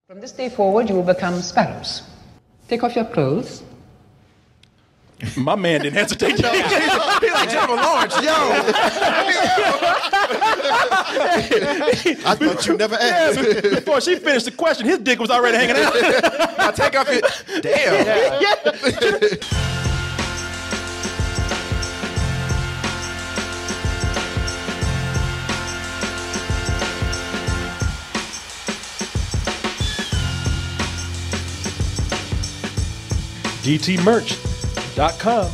From this day forward, you will become sparrows. Take off your clothes. My man didn't hesitate. He's like Jennifer Lawrence, yo. I thought you never asked. Yeah, before she finished the question, his dick was already hanging out. I take off your... Damn. Yeah. DTmerch.com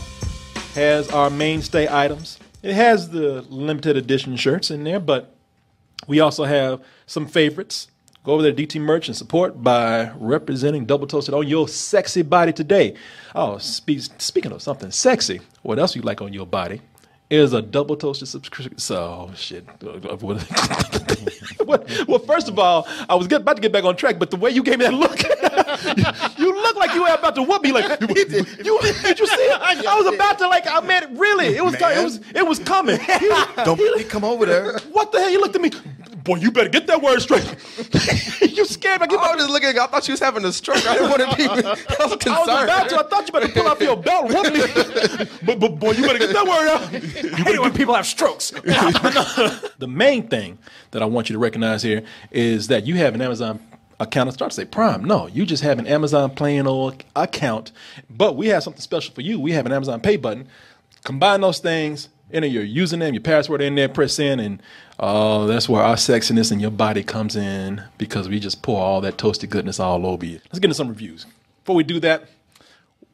has our mainstay items. It has the limited edition shirts in there, but we also have some favorites. Go over there to DT Merch and support by representing Double Toasted on your sexy body today. Oh, speaking of something sexy, what else you like on your body is a Double Toasted subscription. So, shit. Well, first of all, I was about to get back on track, but the way you gave me that look, you look like you were about to whoop me. Like, did you see it? I was about to, like, I meant really. It was coming. Don't make me come over there. What the hell? You looked at me. Boy, you better get that word straight. You scared me. I was just looking. I thought she was having a stroke. I didn't want to be. I was concerned. I was about to. I thought you better pull off your belt and whoop me. But boy, you better get that word out. I hate it when people have strokes. The main thing that I want you to recognize here is that you have an Amazon account. I start to say Prime. No, you just have an Amazon plain old account. But we have something special for you. We have an Amazon Pay button. Combine those things. Enter your username, your password in there, press in, and that's where our sexiness in your body comes in, because we just pour all that toasted goodness all over you. Let's get into some reviews. Before we do that,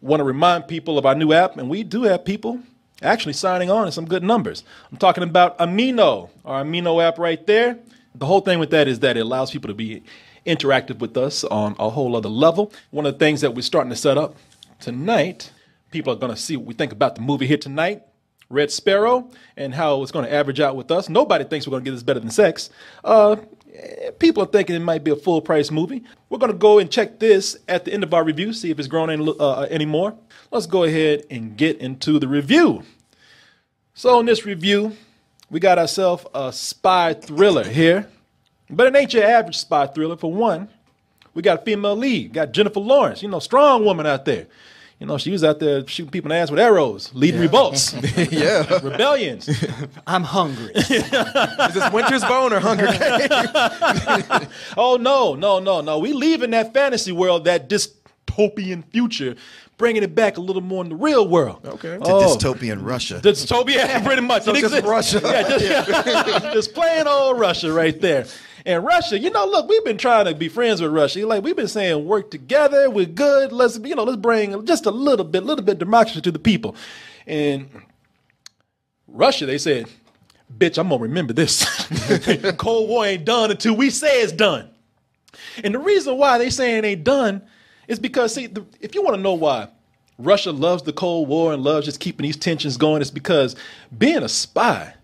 want to remind people of our new app, and we do have people actually signing on in some good numbers. I'm talking about Amino, our Amino app right there. The whole thing with that is that it allows people to be interactive with us on a whole other level. One of the things that we're starting to set up tonight, people are going to see what we think about the movie here tonight, Red Sparrow, and how it's going to average out with us. Nobody thinks we're going to get this better than sex. People are thinking it might be a full-price movie. We're going to go and check this at the end of our review, see if it's grown any more. Let's go ahead and get into the review. So in this review, we got ourselves a spy thriller here. But it ain't your average spy thriller. For one, we got a female lead. Got Jennifer Lawrence, strong woman out there. She was out there shooting people in the ass with arrows, leading revolts, rebellions. I'm hungry. Is this Winter's Bone or Hunger Games? Oh, no. We leaving that fantasy world, that dystopian future, bringing it back a little more in the real world. Okay. To dystopian Russia. Dystopian, pretty much. So just Russia. Just plain old Russia right there. And Russia, look, we've been trying to be friends with Russia. Like, we've been saying, work together, we're good. Let's bring just a little bit of democracy to the people. And Russia, they said, bitch, I'm gonna remember this. Cold War ain't done until we say it's done. And the reason why they say it ain't done is because, if you want to know why Russia loves the Cold War and loves just keeping these tensions going, it's because being a spy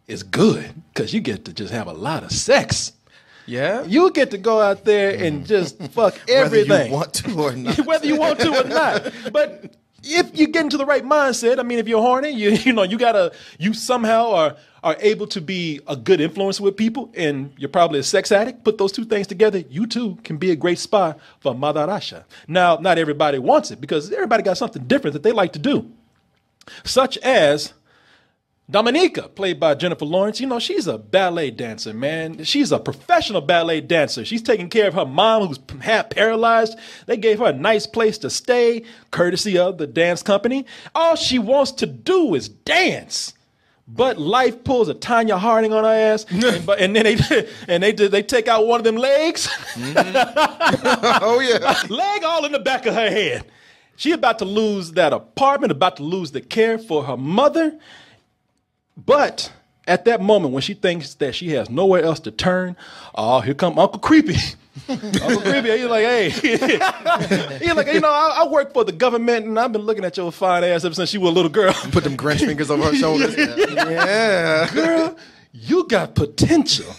is good, because you get to just have a lot of sex. Yeah? You get to go out there and just fuck everything. Whether you want to or not. Whether you want to or not. But if you get into the right mindset, if you're horny, you somehow are able to be a good influence with people, and you're probably a sex addict, put those two things together, you too can be a great spy for Mother Russia. Now, not everybody wants it, because everybody got something different that they like to do. Such as Dominica, played by Jennifer Lawrence. She's a ballet dancer, man. She's a professional ballet dancer. She's taking care of her mom, who's half paralyzed. They gave her a nice place to stay, courtesy of the dance company. All she wants to do is dance. But life pulls a Tanya Harding on her ass, and then they take out one of them legs. Mm-hmm. Oh, yeah. Leg all in the back of her head. She about to lose that apartment, about to lose the care for her mother. But at that moment, when she thinks that she has nowhere else to turn, here come Uncle Creepy. Uncle Creepy, he's like, hey. He's like, I work for the government, and I've been looking at your fine ass ever since you were a little girl. Put them Grinch fingers over her shoulders. Yeah. Girl, you got potential.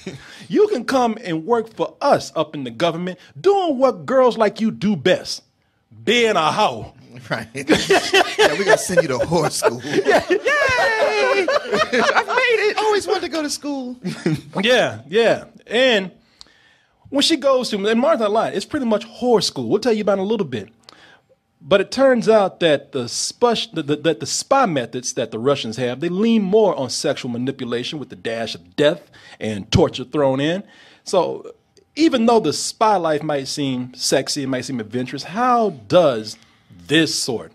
You can come and work for us up in the government, doing what girls like you do best, being a hoe. Right. Yeah, we gotta send you to whore school. Yeah. Yay! I've made it. Always wanted to go to school. Yeah. And when she goes to, and Martha lied, it's pretty much whore school. We'll tell you about it in a little bit. But it turns out that the spy methods that the Russians have, they lean more on sexual manipulation with the dash of death and torture thrown in. So even though the spy life might seem sexy, it might seem adventurous, how does this sort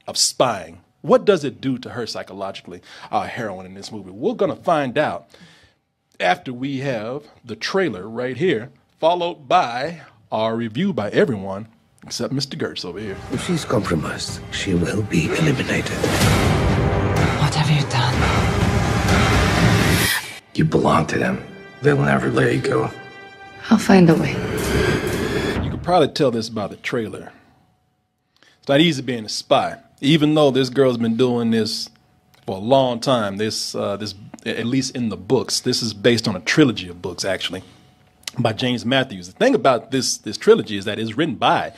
of spying, what does it do to her psychologically, our heroine in this movie? We're going to find out after we have the trailer right here, followed by our review by everyone except Mr. Gertz over here. If she's compromised, she will be eliminated. What have you done? You belong to them. They'll never let you go. I'll find a way. You could probably tell this by the trailer. It's not easy being a spy. Even though this girl's been doing this for a long time, this at least in the books, this is based on a trilogy of books, actually, by James Matthews. The thing about this trilogy is that it's written by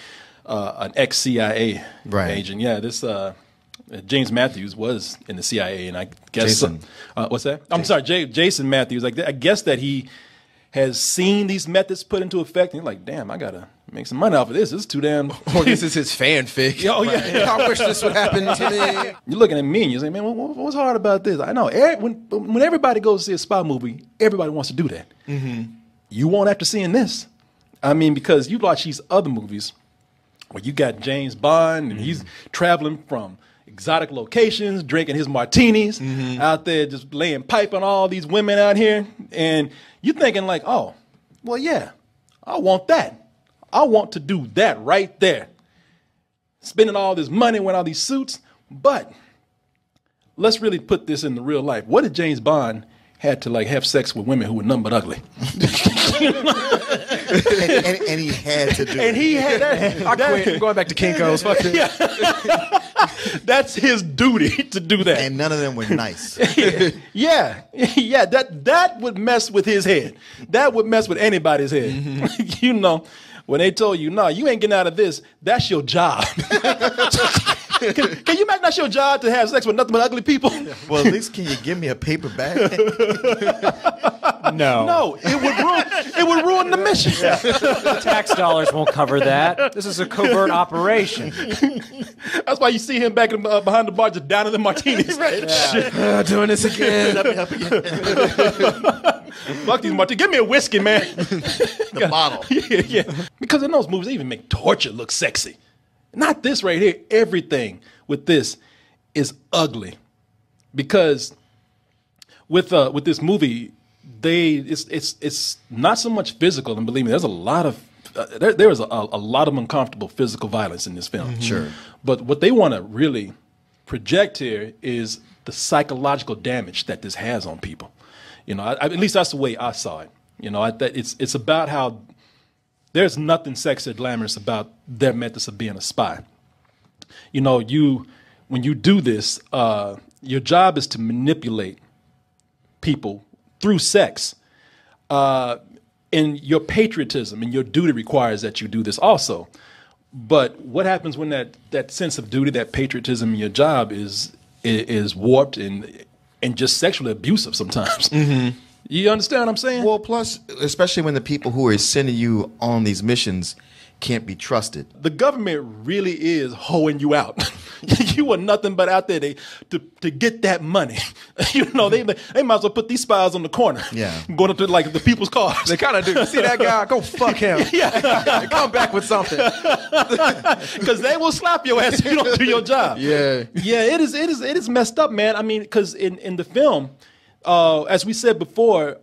an ex-CIA agent. Yeah, this James Matthews was in the CIA, and I guess Jason. What's that? I'm sorry, Jason Matthews. Like, I guess that he has seen these methods put into effect, and he's like, damn, I gotta make some money off of this. This is too damn. Or this is his fanfic. Oh yeah, I wish this would happen to me. You're looking at me and you're saying, man, what's hard about this? I know when everybody goes to see a spy movie, everybody wants to do that. Mm-hmm. You won't after seeing this. I mean, because you watch these other movies where you got James Bond and he's traveling from exotic locations, drinking his martinis, out there just laying pipe on all these women out here. And you're thinking like, oh, well, yeah, I want that. I want to do that right there. Spending all this money with all these suits. But let's really put this into real life. What if James Bond had to like have sex with women who were nothing but ugly? and he had to do it. And he had that. I quit. I'm going back to Kinko's. Fuck it. Yeah. That's his duty to do that. And none of them were nice. Yeah. That would mess with his head. That would mess with anybody's head. Mm-hmm. You know, when they told you, no, you ain't getting out of this, that's your job. Can you imagine that's your job to have sex with nothing but ugly people? Well, at least can you give me a paper bag? No. No, it would ruin the mission. Yeah. The tax dollars won't cover that. This is a covert operation. That's why you see him back behind the bar just downing the martinis. Right. Yeah. Doing this again. Fuck these martinis. Give me a whiskey, man. The bottle. Yeah. Because in those movies, they even make torture look sexy. Not this right here. Everything with this is ugly. Because with this movie, it's not so much physical, and believe me, there's a lot of there is a lot of uncomfortable physical violence in this film. Mm-hmm. Sure. But what they want to really project here is the psychological damage that this has on people. You know, at least that's the way I saw it. You know, it's about how there's nothing sexy or glamorous about their methods of being a spy. You know, when you do this, your job is to manipulate people through sex. And your patriotism and your duty requires that you do this also. But what happens when that sense of duty, that patriotism in your job is warped and just sexually abusive sometimes? Mm-hmm. You understand what I'm saying? Well, plus, especially when the people who are sending you on these missions can't be trusted. The government really is hoeing you out. You are nothing but out there to get that money. You know, they might as well put these spies on the corner. Yeah. Going up to like the people's cars. They kind of do. See that guy? Go fuck him. Yeah. Come back with something. Because they will slap your ass if you don't do your job. Yeah. Yeah, it is messed up, man. I mean, because in the film, as we said before,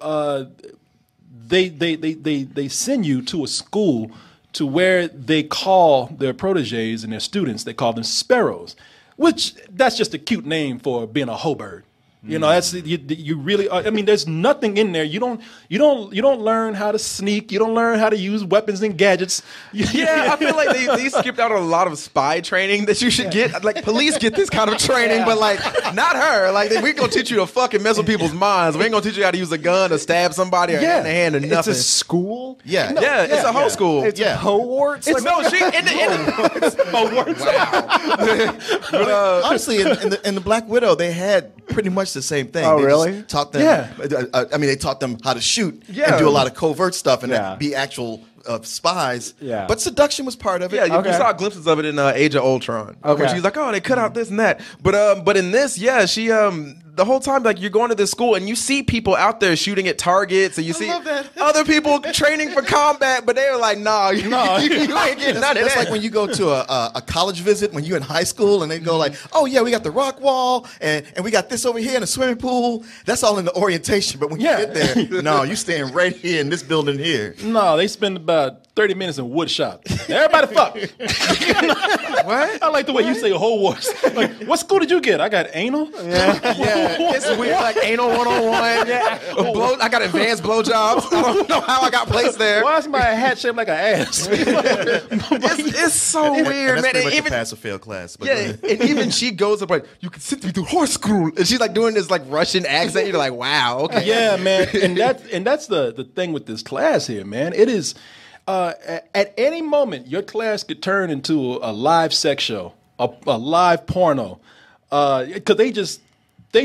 they send you to a school to where they call their proteges and their students, they call them sparrows, which that's just a cute name for being a hoe bird. You know, that's you really. I mean, there's nothing in there. You don't learn how to sneak. You don't learn how to use weapons and gadgets. Yeah, I feel like they skipped out on a lot of spy training that you should get. Like police get this kind of training, but like not her. Like we're gonna teach you to fucking mess with people's minds. We ain't gonna teach you how to use a gun to stab somebody or hand to hand or nothing. It's a school. Yeah. No, yeah, it's a whole school. It's Hogwarts. It's no, she in the Wow. But honestly, in the Black Widow, they had pretty much the same thing. Oh, They really? just taught them. Yeah. I mean, they taught them how to shoot Yeah. and do a lot of covert stuff and Yeah. be actual spies. Yeah. But seduction was part of it. Yeah, you Okay. saw glimpses of it in Age of Ultron. Okay. Where she's like, oh, they cut out this and that. But in this, yeah, she the whole time, like, you're going to this school and you see people out there shooting at targets and you see love that. other people training for combat, but they're like, nah, you ain't getting none of That's that. like when you go to a college visit when you're in high school and they go like, oh yeah, we got the rock wall and we got this over here in a swimming pool. That's all in the orientation. But when you Yeah. get there, no, you staying right here in this building here. No, they spend about 30 minutes in wood shop. Everybody fuck. What? I like the way you say whole words. Like, what school did you get? I got anal. Yeah, it's weird, like anal 101. Yeah, I got advanced blowjobs. I don't know how I got placed there. Why is my hat shaped like an ass? It's so weird, That's man. pretty And much even a pass or fail class. But yeah, and even she goes up like, you can sit me through horse school, and she's like doing this like Russian accent. You're like, wow, okay. Yeah, man, and that's the thing with this class here, man. It is at any moment your class could turn into a live sex show, a live porno, because they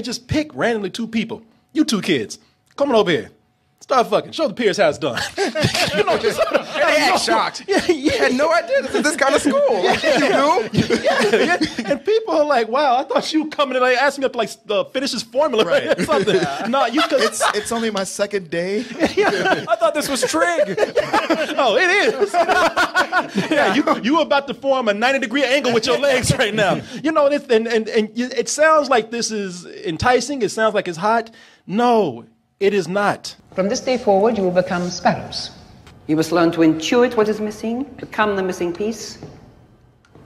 just pick randomly two people. You two kids, come on over here. Start fucking. Show the peers how it's done. You know, just, And they act shocked. Yeah, You had no idea this is this kind of school. yeah. And people are like, "Wow, I thought you were coming and like asking me to like finish this formula Right. or something." No, you could. it's only my second day. I thought this was trig. Oh, it is. Yeah, you about to form a 90-degree angle with your legs right now. You know, and it sounds like this is enticing. It sounds like it's hot. No, it is not. From this day forward, you will become sparrows. You must learn to intuit what is missing, become the missing piece,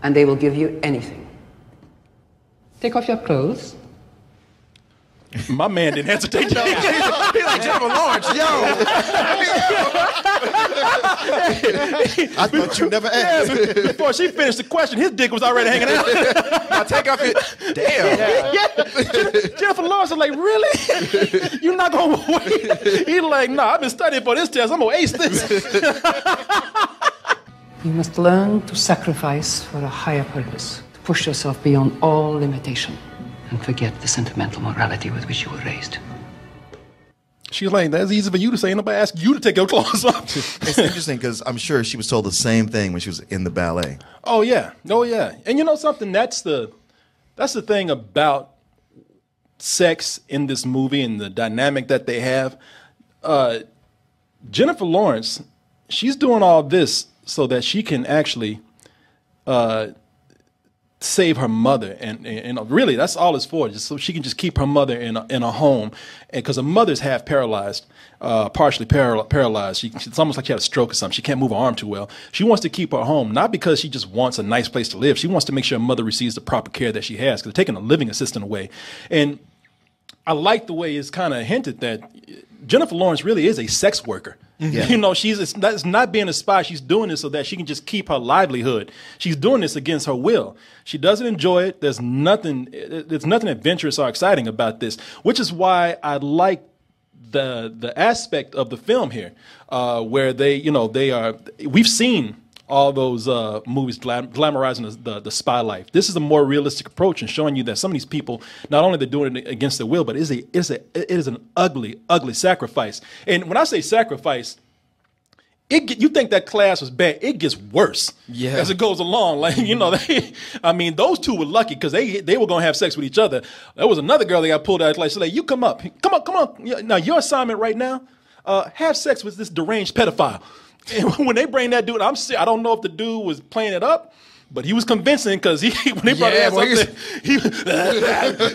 and they will give you anything. Take off your clothes. My man didn't hesitate. He's like Jennifer Lawrence, yo. I thought you never asked. Before she finished the question, his dick was already hanging out. Now take off your damn. Jennifer Lawrence is like, really? You're not gonna wait? He's like, no, I've been studying for this test. I'm gonna ace this. You must learn to sacrifice for a higher purpose, to push yourself beyond all limitation, and forget the sentimental morality with which you were raised. She's like, that's easy for you to say. Nobody asked you to take your clothes off. It's interesting because I'm sure she was told the same thing when she was in the ballet. Oh yeah. And you know something? That's the thing about sex in this movie and the dynamic that they have. Jennifer Lawrence, she's doing all this so that she can actually save her mother, and really that's all it's for, just so she can just keep her mother in a home, and because her mother's half paralyzed, partially paralyzed. It's almost like she had a stroke or something. She can't move her arm too well. She wants to keep her home, not because she just wants a nice place to live. She wants to make sure her mother receives the proper care that she has, because they're taking a living assistant away. And I like the way it's kind of hinted that Jennifer Lawrence really is a sex worker. Yeah. You know, it's not being a spy. She's doing this so that she can just keep her livelihood. She's doing this against her will. She doesn't enjoy it. There's nothing adventurous or exciting about this, which is why I like the aspect of the film here, where we've seen all those movies glamorizing the spy life. This is a more realistic approach and showing you that some of these people, not only they're doing it against their will, but it is an ugly, ugly sacrifice. And when I say sacrifice, you think that class was bad. It gets worse as it goes along. Like, you know, those two were lucky because they were going to have sex with each other. There was another girl that got pulled out. Like, so you come on. Now, your assignment right now, have sex with this deranged pedophile. And when they bring that dude, I don't know if the dude was playing it up, but he was convincing because when they brought his ass up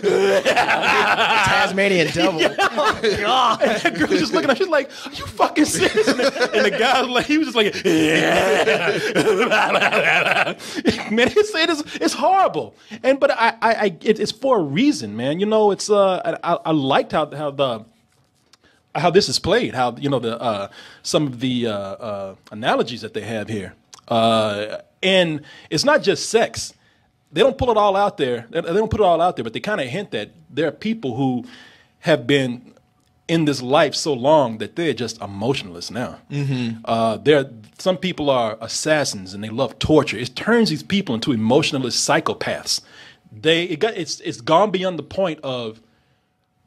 there, Tasmanian devil. Oh, God. And that girl just looking at him, she's like, are you fucking serious? And the guy was like, he was just like, man, it's horrible. But it's for a reason, man. You know, it's I liked how this is played, how, you know, some of the analogies that they have here. And it's not just sex. They don't pull it all out there. They don't put it all out there, but they kind of hint that there are people who have been in this life so long that they're just emotionless now. Mm-hmm. Some people are assassins and they love torture. It turns these people into emotionless psychopaths. It's gone beyond the point of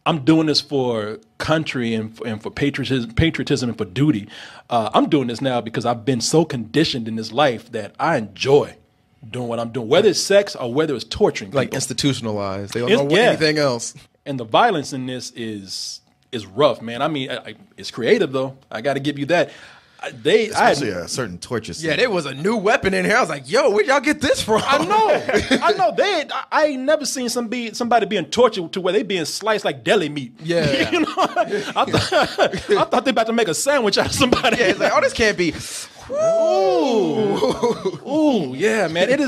I'm doing this for country and for patriotism and for duty. I'm doing this now because I've been so conditioned in this life that I enjoy doing what I'm doing, whether it's sex or whether it's torturing people. Like institutionalized. They don't know anything else. And the violence in this is rough, man. I mean, it's creative though. I got to give you that. Especially a certain torture scene. Yeah, there was a new weapon in here. I was like, yo, where'd y'all get this from? I know. I ain't never seen somebody being tortured to where they being sliced like deli meat. Yeah. You know, I thought they about to make a sandwich out of somebody. Yeah, it's like, oh, this can't be. Ooh, yeah, man. It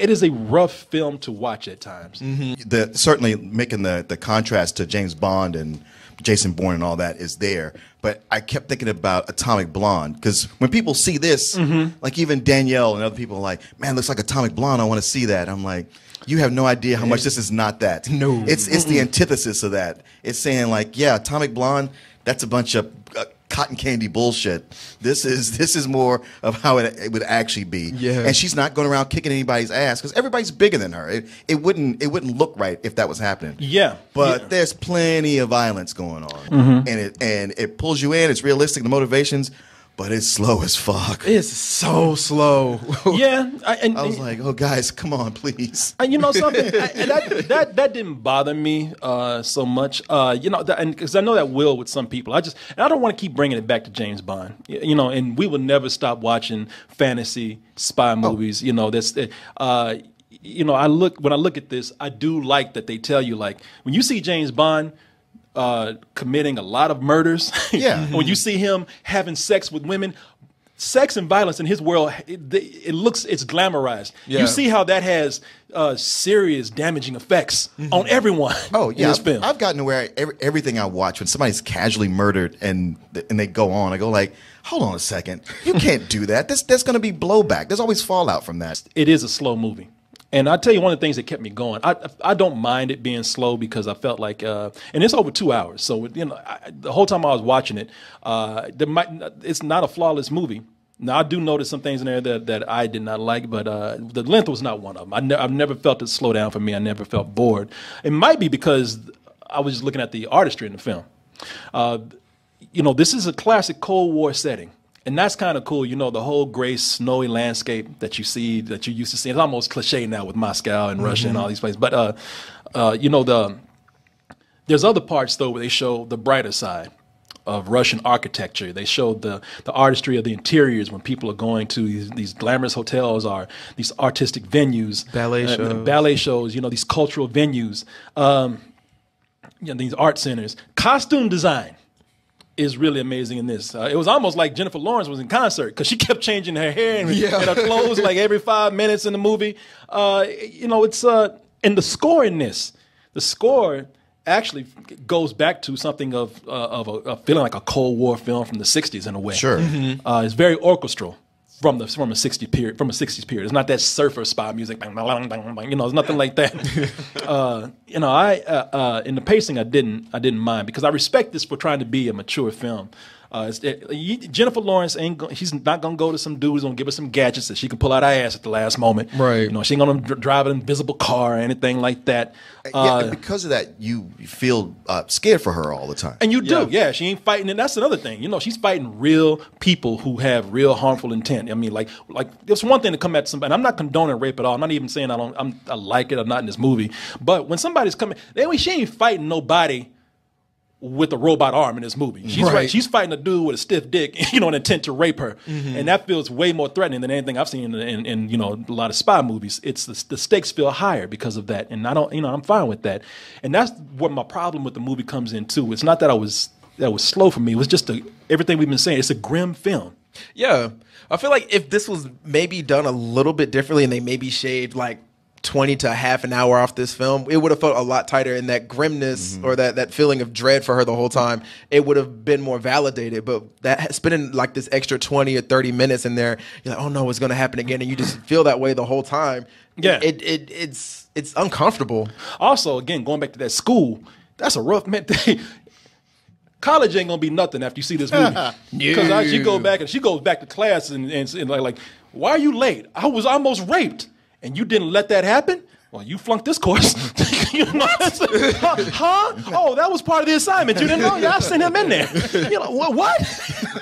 is a rough film to watch at times. Mm-hmm. Certainly making the contrast to James Bond and Jason Bourne and all that is there. But I kept thinking about Atomic Blonde, because when people see this, like even Danielle and other people are like, man, looks like Atomic Blonde, I want to see that. I'm like, you have no idea how much this is not that. No. It's the antithesis of that. It's saying like, yeah, Atomic Blonde, that's a bunch of cotton candy bullshit. This is more of how it would actually be. Yeah. And she's not going around kicking anybody's ass because everybody's bigger than her. It wouldn't look right if that was happening. Yeah. But there's plenty of violence going on. And it pulls you in, it's realistic, the motivations, but it's slow as fuck. It's so slow. Yeah. I was like, oh guys, come on, please. And you know something? That didn't bother me so much. You know, because I know that will with some people. I don't want to keep bringing it back to James Bond. You know, and we will never stop watching fantasy spy movies. You know, you know, when I look at this, I do like that they tell you, like, when you see James Bond committing a lot of murders, when you see him having sex with women, sex and violence in his world, it's glamorized. Yeah. You see how that has serious damaging effects on everyone. Oh yeah, in this film. I've gotten to where everything I watch, when somebody's casually murdered and they go on, I go like, hold on a second, you can't do that. There's going to be blowback. There's always fallout from that. It is a slow movie. And I'll tell you one of the things that kept me going. I don't mind it being slow because I felt like, and it's over 2 hours. So, you know, the whole time I was watching it, it's not a flawless movie. Now, I do notice some things in there that I did not like, but the length was not one of them. I've never felt it slow down for me. I never felt bored. It might be because I was just looking at the artistry in the film. You know, this is a classic Cold War setting. And that's kind of cool, you know, the whole gray, snowy landscape that you see, that you used to see. It's almost cliche now with Moscow and Russia and all these places. But, you know, there's other parts, though, where they show the brighter side of Russian architecture. They showed the artistry of the interiors when people are going to these glamorous hotels or these artistic venues. Ballet shows, you know, these cultural venues, you know, these art centers. Costume design is really amazing in this. It was almost like Jennifer Lawrence was in concert because she kept changing her hair and her clothes like every 5 minutes in the movie. You know, it's and the score in this, the score actually goes back to something of a feeling like a Cold War film from the 60s in a way. Sure. It's very orchestral from a 60s period. It's not that surfer spy music. Bang, bang, bang, bang, you know, it's nothing like that. You know, in the pacing, I didn't mind because I respect this for trying to be a mature film. Jennifer Lawrence she's not gonna go to some dude who's gonna give her some gadgets that she can pull out her ass at the last moment. Right. You know, she ain't gonna drive an invisible car or anything like that. And because of that, you feel scared for her all the time. And you do, yeah. She ain't fighting, and that's another thing. You know, she's fighting real people who have real harmful intent. I mean, like there's one thing to come at somebody. And I'm not condoning rape at all. I'm not even saying I like it or not in this movie. But when somebody's coming, she ain't fighting nobody with a robot arm in this movie. She's fighting a dude with a stiff dick, you know, an intent to rape her. And that feels way more threatening than anything I've seen in you know, a lot of spy movies. It's the stakes feel higher because of that. And I don't, you know, I'm fine with that. And that's what my problem with the movie comes in too. It's not that was slow for me. It was just everything we've been saying. It's a grim film. Yeah. I feel like if this was maybe done a little bit differently and they maybe shaved like 20 to half an hour off this film, it would have felt a lot tighter, and that grimness or that feeling of dread for her the whole time, it would have been more validated. But that spending like this extra 20 or 30 minutes in there, you're like, oh no, it's going to happen again, and you just feel that way the whole time. Yeah, it's uncomfortable. Also, again, going back to that school, that's a rough man. College ain't gonna be nothing after you see this movie. Because she goes back to class and like, why are you late? I was almost raped. And you didn't let that happen? well, you flunked this course. You know, huh? Oh, that was part of the assignment. You didn't know? Yeah, I sent him in there. You know, what? What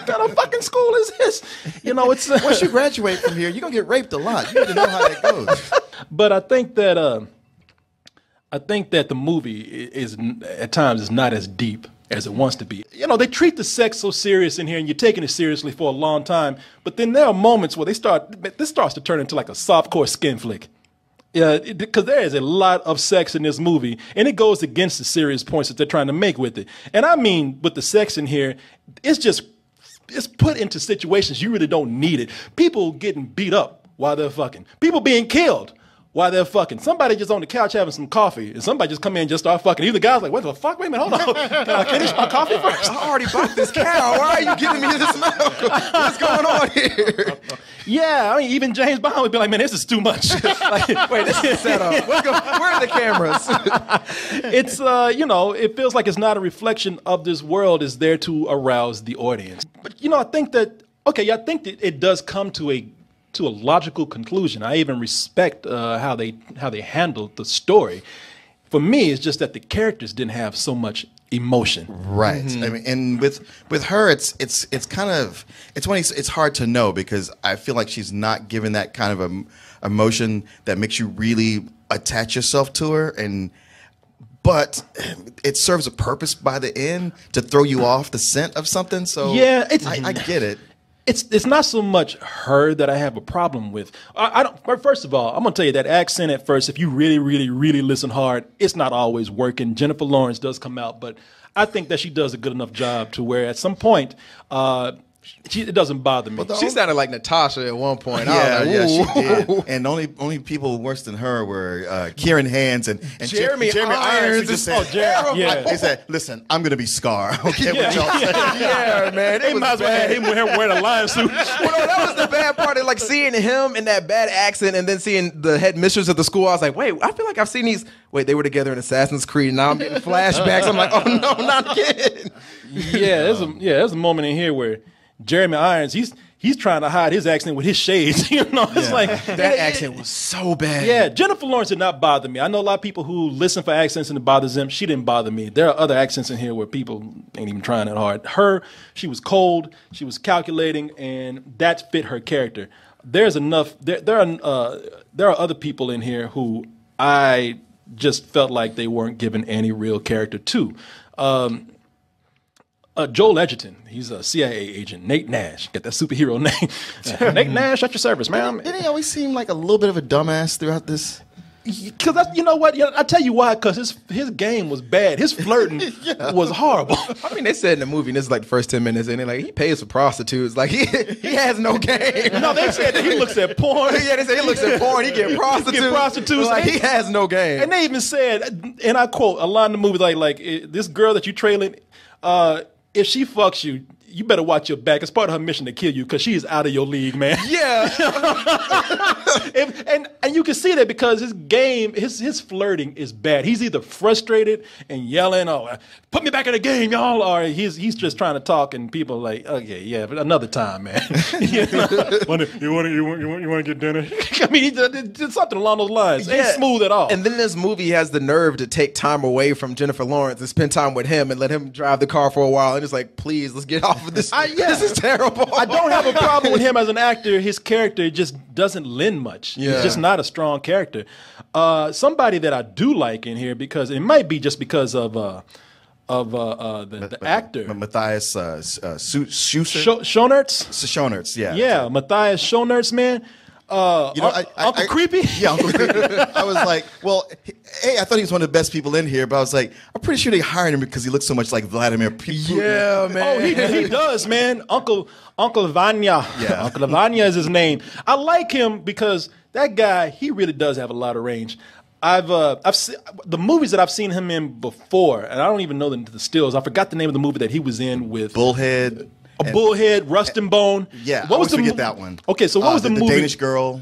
kind of fucking school is this? You know, it's Once you graduate from here, you're gonna get raped a lot. You need to know how that goes. But I think that the movie is at times is not as deep as it wants to be. You know, they treat the sex so serious in here, and you're taking it seriously for a long time. But then there are moments where this starts to turn into like a softcore skin flick. Yeah, because there is a lot of sex in this movie, and it goes against the serious points that they're trying to make with it. And I mean, with the sex in here, it's put into situations you really don't need it. People getting beat up while they're fucking. People being killed while they're fucking. Somebody just on the couch having some coffee, and somebody just come in and just start fucking. Either the guy's like, what the fuck? Wait a minute, hold on. Can I finish my coffee first? I already bought this cow. Why are you giving me this milk? What's going on here? Yeah, I mean, even James Bond would be like, man, this is too much. Like, wait, this is set up. Where are the cameras? It's, you know, it feels like it's not a reflection of this world. It's there to arouse the audience. But, you know, I think that it does come to a logical conclusion. I even respect how they handled the story. For me, it's just that the characters didn't have so much emotion. Right. I mean, and with her, it's kind of it's hard to know because I feel like she's not given that kind of emotion that makes you really attach yourself to her, but it serves a purpose by the end to throw you off the scent of something. So yeah, I get it. It's not so much her that I have a problem with. I don't. First of all, I'm gonna tell you that accent at first. If you really, really, really listen hard, it's not always working. Jennifer Lawrence does come out, but I think that she does a good enough job to where at some point, it doesn't bother me. She sounded like Natasha at one point. Yeah, she did. And only people worse than her were Kieran Hans and Jeremy Irons. Just said, They said, "Listen, I'm gonna be Scar." Okay, what y'all say? Yeah, man. They might as well have him wearing a lion suit. Well, no, that was the bad part. Of, like seeing him in that bad accent, and then seeing the head mistress of the school. I was like, wait, I feel like I've seen these. Wait, they were together in Assassin's Creed. Now I'm getting flashbacks. I'm like, oh no, not again. There's a moment in here where Jeremy Irons, he's trying to hide his accent with his shades. You know, it's like that accent was so bad. Yeah, Jennifer Lawrence did not bother me. I know a lot of people who listen for accents and it bothers them. She didn't bother me. There are other accents in here where people ain't even trying that hard. Her, she was cold, she was calculating, and that fit her character. There's enough. There are other people in here who I just felt like they weren't given any real character to. Joel Edgerton, he's a CIA agent. Nate Nash, get that superhero name. Nate Nash at your service, man. Didn't he always seem like a little bit of a dumbass throughout this? Because you know what? I tell you why. Because his game was bad. His flirting was horrible. I mean, they said in the movie, and this is like the first 10 minutes, and they're like, he pays for prostitutes. Like he has no game. No, they said that he looks at porn. Yeah, they said he looks at porn. He get prostitutes. Like he has no game. And they even said, and I quote a line in the movie like this girl that you trailing. If she fucks you, you better watch your back. It's part of her mission to kill you because she is out of your league, man. Yeah. and you can see that because his game, his flirting is bad. He's either frustrated and yelling, "Oh, put me back in the game, y'all," or he's just trying to talk, and people are like, "Okay, yeah, but another time, man." You want to get dinner? I mean, he did something along those lines. Ain't smooth at all. And then this movie has the nerve to take time away from Jennifer Lawrence and spend time with him and let him drive the car for a while. And it's like, please, let's get off of this. This is terrible. I don't have a problem with him as an actor. His character just doesn't lend much. Yeah. He's just not a strong character. Somebody that I do like in here, because it might be just because of the actor. Matthias Schoenertz, yeah. Yeah, Matthias Schoenertz, man. Uncle Creepy? Yeah, Uncle Creepy. I was like, well, I thought he was one of the best people in here, but I was like, I'm pretty sure they hired him because he looks so much like Vladimir Putin. Yeah, man. Oh, he does, man. Uncle Vanya. Yeah. Uncle Vanya is his name. I like him because that guy, he really does have a lot of range. I've seen the movies that I've seen him in before, and I don't even know the stills. I forgot the name of the movie that he was in with Bullhead. Bullhead, Rust and Bone. Yeah, I always forget that one. Okay, so what was the movie? The Danish Girl.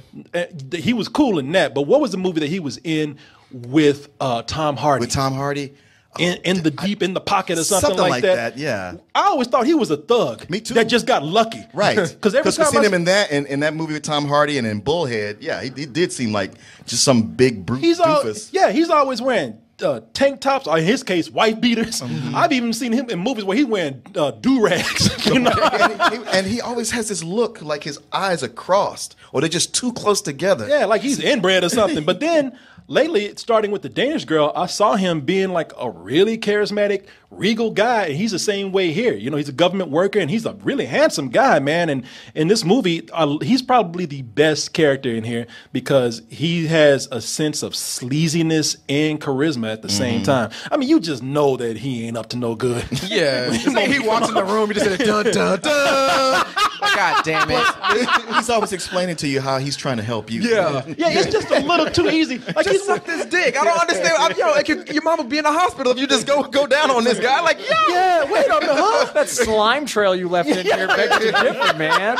He was cool in that, but what was the movie that he was in with Tom Hardy? With Tom Hardy? in the pocket or something like that. Yeah, I always thought he was a thug. Me too. That just got lucky, right? Because every time seen him in that movie with Tom Hardy and in Bullhead, yeah, he did seem like just some big brute doofus. He's always wearing tank tops, or in his case, wife beaters. I've even seen him in movies where he's wearing do-rags. You know? and he always has this look like his eyes are crossed, or they're just too close together. Yeah, like he's inbred or something. But then lately, starting with the Danish Girl, I saw him being like a really charismatic, regal guy, and he's the same way here. You know, he's a government worker, and he's a really handsome guy, man. And in this movie, he's probably the best character in here because he has a sense of sleaziness and charisma at the same time. I mean, you just know that he ain't up to no good. Yeah, it's like he walks in the room, you just say dun dun dun. God damn it! He's always explaining to you how he's trying to help you. Yeah, it's just a little too easy. Like just suck this dick. I don't understand. Like your mom would be in the hospital if you just go down on this guy. Like, yeah, wait a minute, huh? That slime trail you left in here begs to differ, man.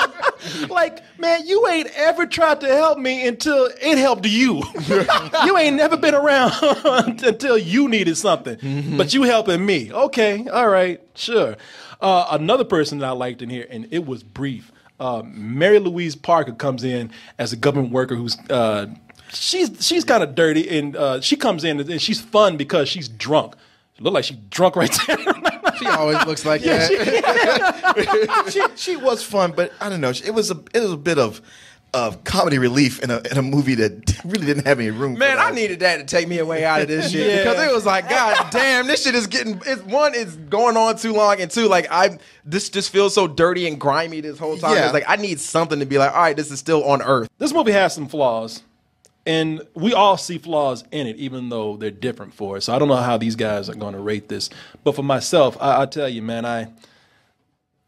Like, man, you ain't ever tried to help me until it helped you. You ain't never been around until you needed something, but you helping me. Okay, all right, sure. Another person that I liked in here, and it was brief. Mary Louise Parker comes in as a government worker who's she's kind of dirty, and she comes in and she's fun because she's drunk. She looked like she's drunk right there. She always looks like that. She was fun, but I don't know. It was a bit of comedy relief in a movie that really didn't have any room. Man, for that. I needed that to take me away out of this shit because it was like, God damn, this shit is getting. It's going on too long, and two, like this just feels so dirty and grimy this whole time. Yeah. It's like I need something to be like, all right, this is still on Earth. This movie has some flaws. And we all see flaws in it, even though they're different for us. So I don't know how these guys are going to rate this. But for myself, I tell you, man,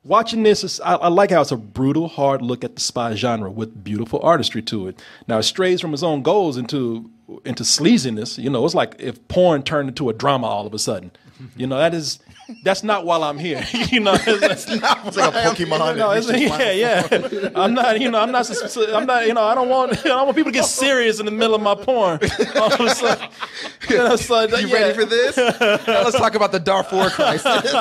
watching this, I like how it's a brutal, hard look at the spy genre with beautiful artistry to it. Now, it strays from its own goals into sleaziness. You know, it's like if porn turned into a drama all of a sudden. You know, that's not while I'm here. You know, it's not. It's like a Pokemon. I'm not. You know, I'm not. You know, I don't want people to get serious in the middle of my porn. All of a sudden, you know, you ready for this? Now let's talk about the Darfur crisis.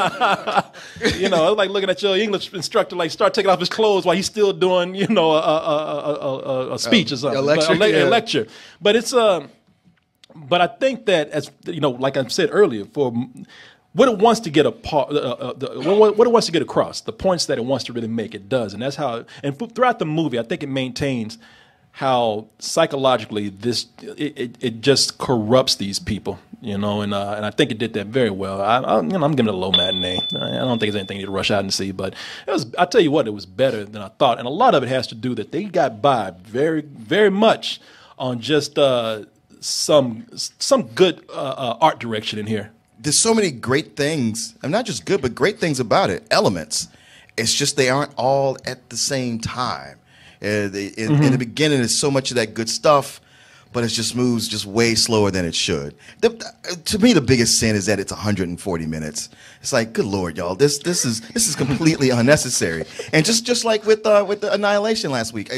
You know, it's like looking at your English instructor, like start taking off his clothes while he's still doing, you know, a speech or something, a lecture. But it's But I think that, as you know, like I said earlier, for what it wants to get what it wants to get across, the points that it wants to really make, it does, and that's how. And throughout the movie, I think it maintains how psychologically it just corrupts these people, you know, and I think it did that very well. I'm giving it a low matinee. I don't think it's anything you need to rush out and see, but it was. I tell you what, it was better than I thought, and a lot of it has to do that they got by very, very much on just some good art direction in here. There's so many great things, and not just good, but great things about it. Elements. It's just they aren't all at the same time. In the beginning, there's so much of that good stuff, but it just moves just way slower than it should. To me, the biggest sin is that it's 140 minutes. It's like, good Lord, y'all, this is completely unnecessary. And just like with the Annihilation last week,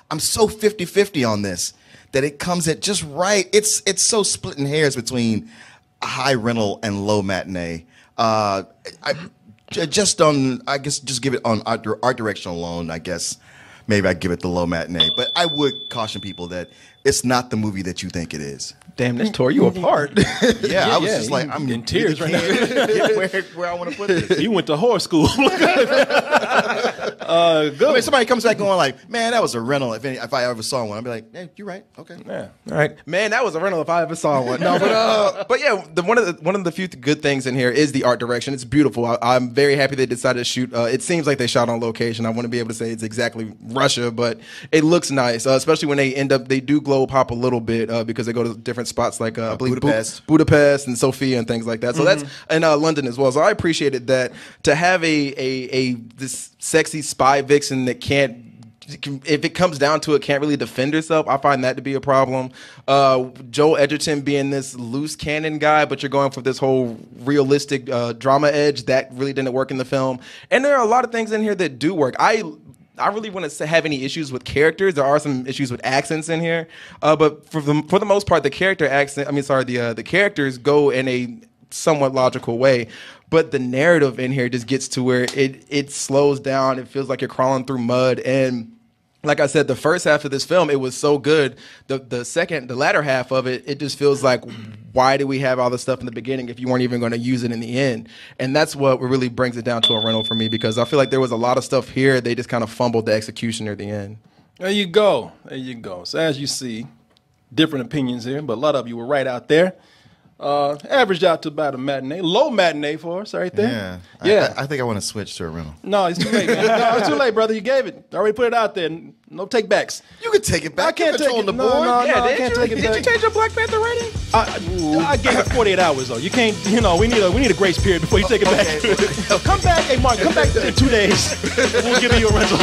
I'm so 50-50 on this that it comes at just right. It's so splitting hairs between a high rental and low matinee. Just give it on art direction alone, I guess. Maybe I'd give it the low matinee. But I would caution people that it's not the movie that you think it is. Damn, this tore you apart. I was just like, I'm in tears right now. where I want to put this. You went to horror school. I mean, somebody comes back going like, man, that was a rental. If I ever saw one, I'd be like, hey, you're right. Okay. Yeah. All right. Man, that was a rental if I ever saw one. No, but yeah, one of the few good things in here is the art direction. It's beautiful. I'm very happy they decided to shoot. It seems like they shot on location. I want to be able to say it's exactly Russia, but it looks nice, especially when they do globe hop a little bit because they go to different spots like I believe Budapest and Sofia and things like that. So that's in London as well. So I appreciated that to have this sexy spy vixen that if it comes down to it, can't really defend herself. I find that to be a problem. Joel Edgerton being this loose cannon guy, but you're going for this whole realistic drama edge, that really didn't work in the film. And there are a lot of things in here that do work. I really want to have any issues with characters. There are some issues with accents in here, but for the most part, the characters go in a somewhat logical way. But the narrative in here just gets to where it slows down. It feels like you're crawling through mud. And like I said, the first half of this film, it was so good. The latter half of it, it just feels like, why did we have all this stuff in the beginning if you weren't even going to use it in the end? And that's what really brings it down to a rental for me, because I feel like there was a lot of stuff here. They just kind of fumbled the execution near the end. There you go. There you go. So as you see, different opinions here, but a lot of you were right out there. Averaged out to about a matinee, low matinee for us right there. Yeah. I think I want to switch to a rental. No, it's too late, man. No, it's too late, brother. You gave it. Already put it out there. No take backs. You can take it back. I can't take it. The No, board. no, I Did can't take it you back. change your Black Panther rating? I gave it 48 hours though. You can't. You know, we need a grace period before you take it back. Come back, hey Mark. Come back in 2 days. We'll give you a rental.